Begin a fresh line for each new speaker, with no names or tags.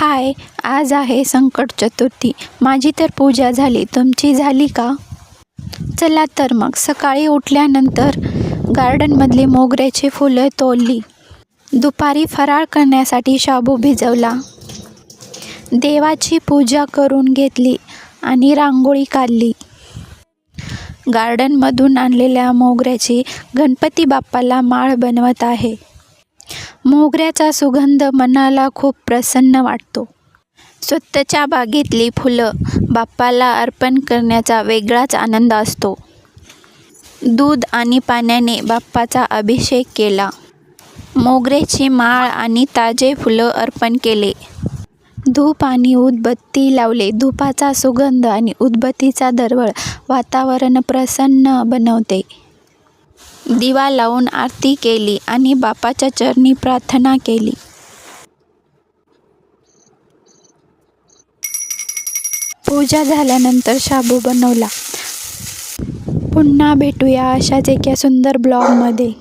हाय, आज आहे संकट चतुर्थी. माझी तर पूजा झाली, तुमची झाली का? चला तर मग. सकाळी उठल्यानंतर गार्डनमधली मोगऱ्याची फुलं तोडली. दुपारी फराळ करण्यासाठी शाबू भिजवला. देवाची पूजा करून घेतली आणि रांगोळी काढली. गार्डनमधून आणलेल्या मोगऱ्याची गणपती बाप्पाला माळ बनवत आहे. मोगऱ्याचा सुगंध मनाला खूप प्रसन्न वाटतो. स्वतःच्या बागेतली फुलं बाप्पाला अर्पण करण्याचा वेगळाच आनंद असतो. दूध आणि पाण्याने बाप्पाचा अभिषेक केला. मोगऱ्याची माळ आणि ताजे फुलं अर्पण केले. धूप आणि उदबत्ती लावले. धुपाचा सुगंध आणि उदबत्तीचा दरवळ वातावरण प्रसन्न बनवते. दिवा लावून आरती केली आणि बाप्पाच्या चरणी प्रार्थना केली. पूजा झाल्यानंतर शाबू बनवला. पुन्हा भेटूया अशाच एका सुंदर ब्लॉगमध्ये.